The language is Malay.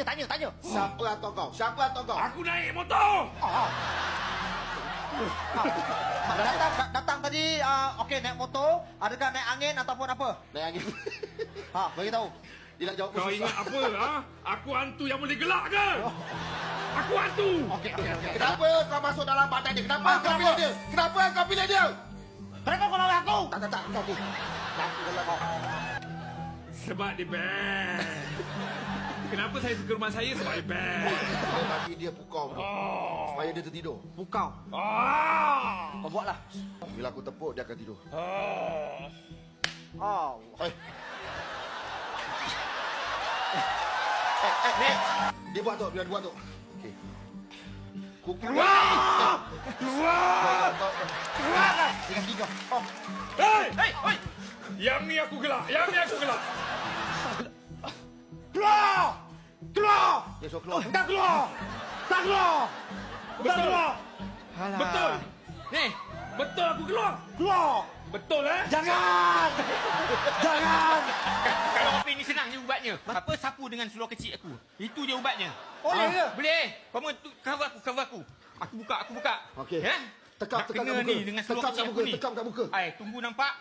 Tanya. Siapa atau kau? Siapa atau kau? Aku naik motor. Datang tadi, okey, naik motor. Adakah naik angin ataupun apa? Naik angin. Bagi tahu. Dia nak jawab Kau susah. ingat apa? Ha? Aku hantu yang boleh gelak ke? Aku hantu. Okey. Kenapa kau masuk dalam badan dia? Kenapa kau pilih dia? Kenapa kau pilih dia? Kenapa kau lawan aku? Tak. Kau ni. Laki dalam kau. Sebab dia best. Kenapa saya suka rumah saya? Sebab dia best. Saya bagi dia pukau tu. Supaya dia tertidur. Pukau. Kau buatlah. Bila aku tepuk, dia akan tidur. Dia buat tu. Biar dia buat tu. Okey. Keluar! Keluar! Keluarkan. Dengan tiga. Hei! Hei! Yang ni aku gelak. Keluar! Dia suruh keluar. Tak keluar! Betul. Betul. Ni, betul aku keluar. Keluar! Betul Jangan! Kalau kopi ni senang je ubatnya. Apa sapu dengan seluar kecil aku. Itu je ubatnya. Oh, ya ke? Boleh. Kau cover aku. Aku buka. Okey. Ya? Tekap kat Kena muka. ni dengan seluar Tekap kat kecil muka. aku ni. Tekap kat muka. Tunggu nampak.